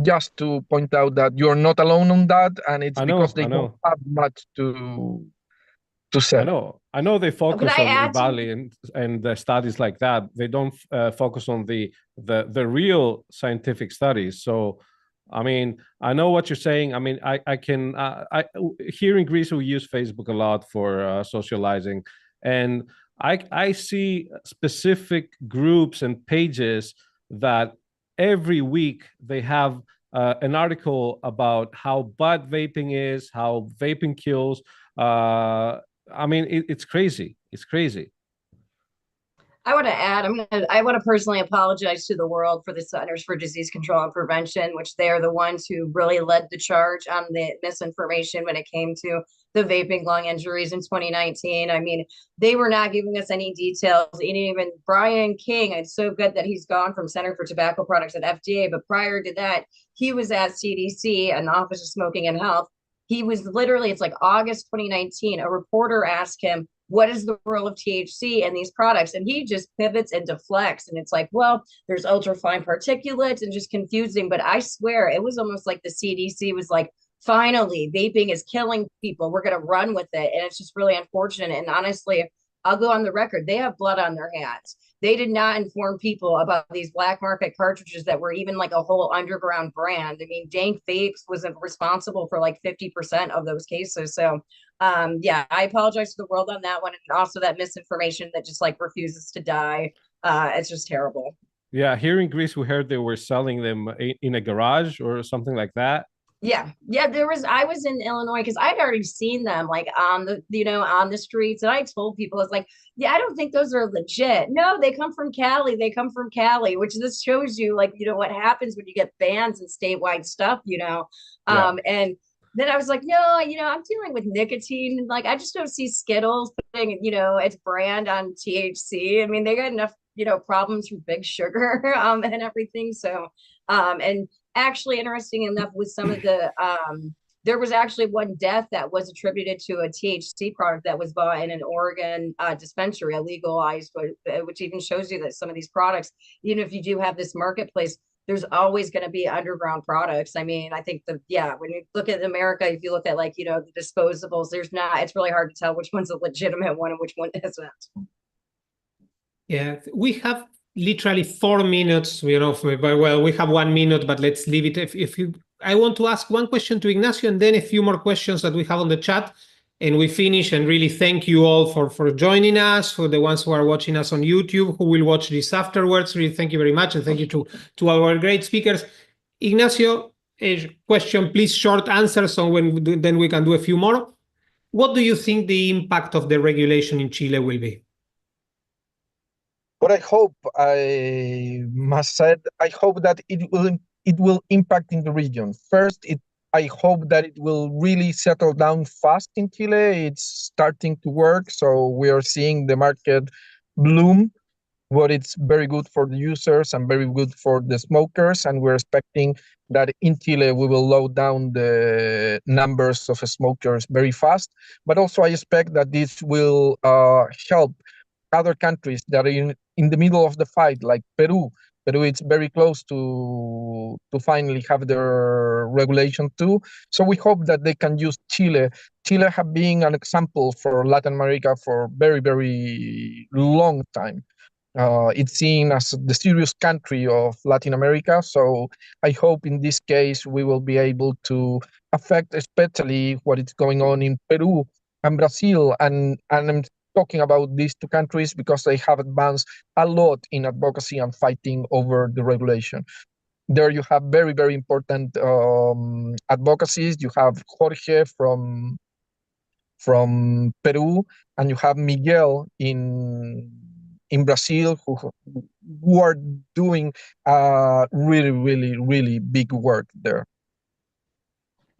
Just to point out that you're not alone on that, and it's because they don't have much to say. I know they focus on Ivali and the studies like that. They don't focus on the real scientific studies. So I mean, I know what you're saying. I mean, I can here in Greece we use Facebook a lot for socializing, and I see specific groups and pages that every week they have an article about how bad vaping is, how vaping kills. I mean, it's crazy. It's crazy. I want to add, I want to personally apologize to the world for the Centers for Disease Control and Prevention, which they are the ones who really led the charge on the misinformation when it came to the vaping lung injuries in 2019. I mean, they were not giving us any details. And even Brian King, it's so good that he's gone from Center for Tobacco Products at FDA, but prior to that, he was at CDC and the Office of Smoking and Health. He was literally, it's like August 2019, a reporter asked him, what is the role of THC in these products? And he just pivots and deflects. And it's like, well, there's ultrafine particulates and just confusing. But I swear it was almost like the CDC was like, finally, vaping is killing people. We're going to run with it. And it's just really unfortunate. And honestly, I'll go on the record. They have blood on their hands. They did not inform people about these black market cartridges that were even like a whole underground brand. I mean, Dank Vapes was responsible for like 50% of those cases. So yeah, I apologize to the world on that one. And also that misinformation that just like refuses to die. It's just terrible. Yeah, here in Greece, we heard they were selling them in a garage or something like that. Yeah, I was in Illinois because I'd already seen them like on the streets, and I told people, I was like, yeah, I don't think those are legit. No, they come from Cali. Which this shows you like, what happens when you get bans and statewide stuff, and then I was like, no, I'm dealing with nicotine. Like, I just don't see Skittles putting, its brand on THC. I mean, they got enough, problems with big sugar and everything. So, and actually, interesting enough, with some of the there was actually one death that was attributed to a THC product that was bought in an Oregon dispensary, a legalized, which even shows you that some of these products, even if you do have this marketplace, there's always going to be underground products. I mean, I think when you look at America, if you look at like, the disposables, it's really hard to tell which one's a legitimate one and which one isn't. Yeah, we have literally 4 minutes, but well, we have 1 minute, but let's leave it. I want to ask one question to Ignacio and then a few more questions that we have on the chat, and we finish. And really thank you all for joining us, for the ones who are watching us on YouTube, who will watch this afterwards. Really thank you very much, and thank you to our great speakers. Ignacio, a question, please, short answers, so then we can do a few more. What do you think the impact of the regulation in Chile will be? What I must say, I hope that it will impact in the region. First, I hope that it will really settle down fast in Chile. It's starting to work, so we are seeing the market bloom, what it's very good for the users and very good for the smokers, and we're expecting that in Chile we will low down the numbers of smokers very fast. But also I expect that this will help other countries that are in the middle of the fight, like Peru. Peru, it's very close to finally have their regulation too. So we hope that they can use Chile. Chile have been an example for Latin America for very, very long time. It's seen as the serious country of Latin America. So I hope in this case we will be able to affect especially what is going on in Peru and Brazil. And I'm talking about these 2 countries because they have advanced a lot in advocacy and fighting over the regulation. There you have very, very important advocacies. You have Jorge from Peru, and you have Miguel in Brazil, who are doing really, really, really big work there.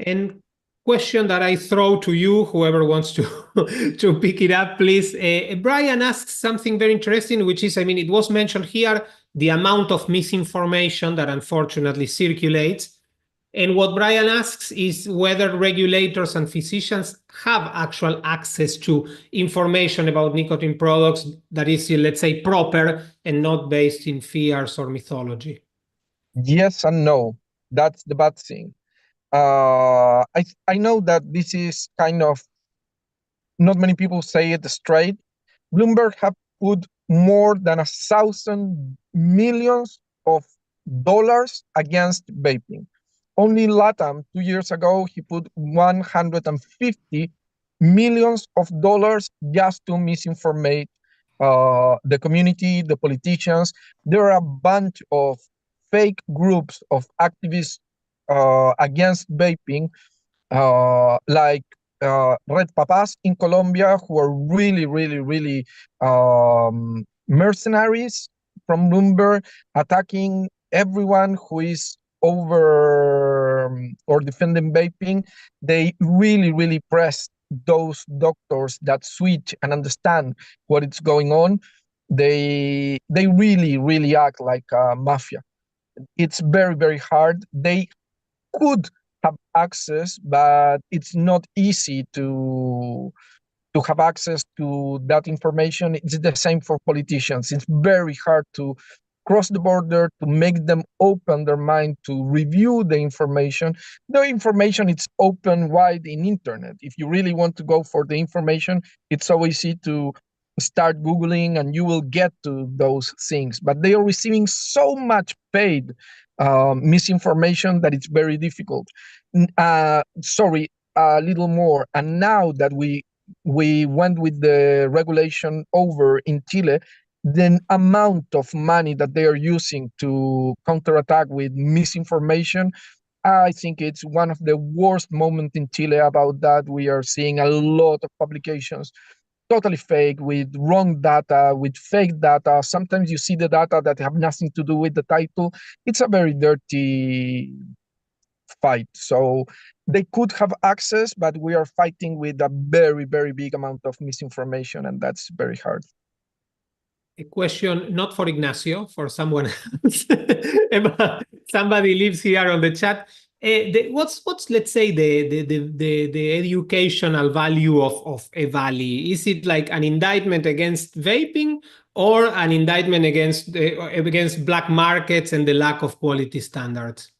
And question that I throw to you, whoever wants to to pick it up, please. Brian asks something very interesting, which is, it was mentioned here, the amount of misinformation that unfortunately circulates. And what Brian asks is whether regulators and physicians have actual access to information about nicotine products that is, let's say, proper and not based in fears or mythology. Yes and no. That's the bad thing. I know that this is kind of, not many people say it straight. Bloomberg have put more than $1,000 million against vaping. Only LATAM 2 years ago, he put $150 million just to misinformate the community, the politicians. There are a bunch of fake groups of activists against vaping, like Red Papas in Colombia, who are really, really, really mercenaries from Bloomberg, attacking everyone who is over or defending vaping. They really, really press those doctors that switch and understand what is going on. They really, really act like a mafia. It's very, very hard. They could have access, but it's not easy to have access to that information. It's the same for politicians. It's very hard to cross the border, to make them open their mind to review the information. The information is open wide in internet. If you really want to go for the information, it's so easy to start Googling and you will get to those things. But they are receiving so much paid misinformation that it's very difficult. Sorry, a little more. And now that we went with the regulation over in Chile, the amount of money that they are using to counterattack with misinformation, I think it's one of the worst moments in Chile about that. We are seeing a lot of publications totally fake, with wrong data, with fake data. Sometimes you see the data that have nothing to do with the title. It's a very dirty fight. So they could have access, but we are fighting with a very, very big amount of misinformation, and that's very hard. A question not for Ignacio, for someone else. Somebody lives here on the chat. what's let's say the educational value of EVALI? Is it like an indictment against vaping or an indictment against black markets and the lack of quality standards?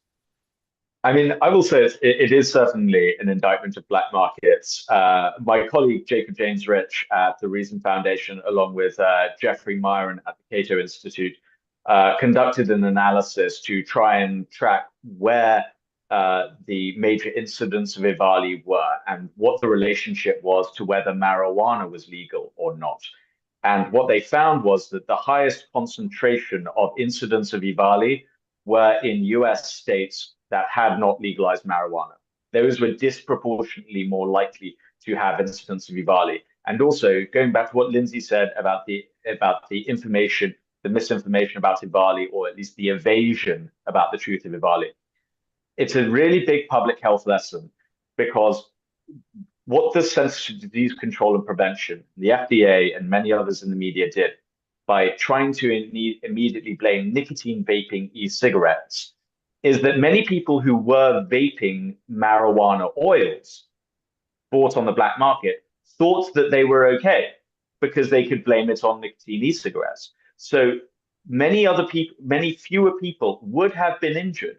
I mean, I will say it is certainly an indictment of black markets. My colleague Jacob James Rich at the Reason Foundation, along with Jeffrey Myron at the Cato Institute, conducted an analysis to try and track where the major incidents of EVALI were and what the relationship was to whether marijuana was legal or not. And what they found was that the highest concentration of incidents of EVALI were in US states that had not legalized marijuana. Those were disproportionately more likely to have incidents of EVALI. And also, going back to what Lindsay said about the information, the misinformation about EVALI, or at least the evasion about the truth of EVALI, it's a really big public health lesson, because what the Centers for Disease Control and Prevention, the FDA, and many others in the media did by trying to immediately blame nicotine vaping e-cigarettes is that many people who were vaping marijuana oils bought on the black market thought that they were okay because they could blame it on nicotine e-cigarettes. So many fewer people would have been injured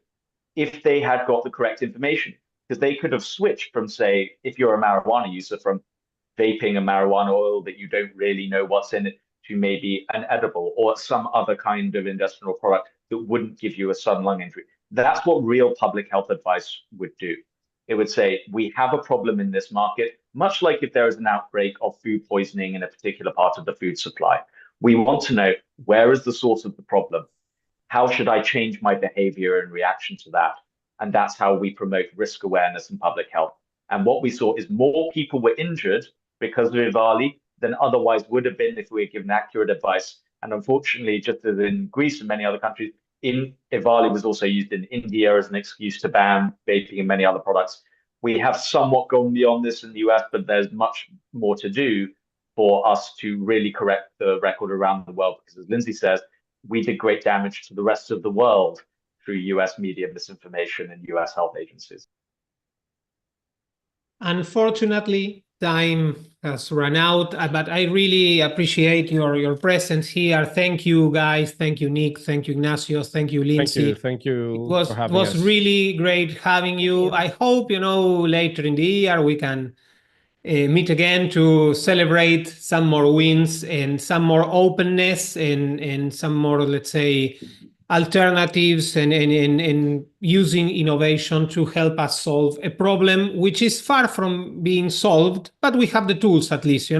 if they had got the correct information, because they could have switched from, say, if you're a marijuana user, from vaping a marijuana oil that you don't really know what's in it to maybe an edible or some other kind of industrial product that wouldn't give you a sudden lung injury. That's what real public health advice would do. It would say, we have a problem in this market, much like if there is an outbreak of food poisoning in a particular part of the food supply. We want to know, where is the source of the problem? How should I change my behavior in reaction to that? And that's how we promote risk awareness and public health. And what we saw is more people were injured because of EVALI than otherwise would have been if we had given accurate advice. And unfortunately, just as in Greece and many other countries, EVALI was also used in India as an excuse to ban vaping and many other products. We have somewhat gone beyond this in the US, but there's much more to do for us to really correct the record around the world. Because as Lindsay says, we did great damage to the rest of the world through US media misinformation and US health agencies. Unfortunately, time has run out, but I really appreciate your presence here. Thank you, guys. Thank you, Nick. Thank you, Ignacio. Thank you, Lindsay. Thank you. It was really great having you. I hope, later in the year we can meet again to celebrate some more wins and some more openness and some more, let's say, alternatives and using innovation to help us solve a problem which is far from being solved, but we have the tools at least,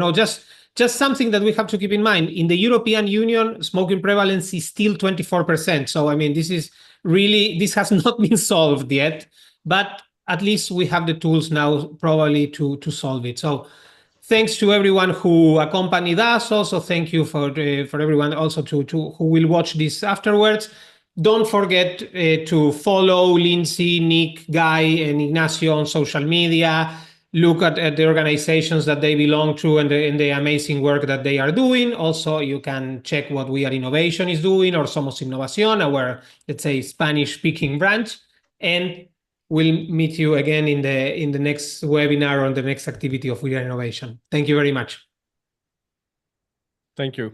just something that we have to keep in mind. In the European Union, smoking prevalence is still 24%. So, I mean, this has not been solved yet, but at least we have the tools now probably to solve it. So thanks to everyone who accompanied us. Also, thank you for everyone also who will watch this afterwards. Don't forget to follow Lindsay, Nick, Guy, and Ignacio on social media. Look at the organizations that they belong to and the amazing work that they are doing. Also, you can check what We Are Innovation is doing, or Somos Innovación, our, let's say, Spanish-speaking branch. And we'll meet you again in the next webinar or the next activity of We Are Innovation. Thank you very much. Thank you.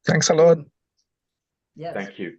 Thanks a lot. Yes. Thank you.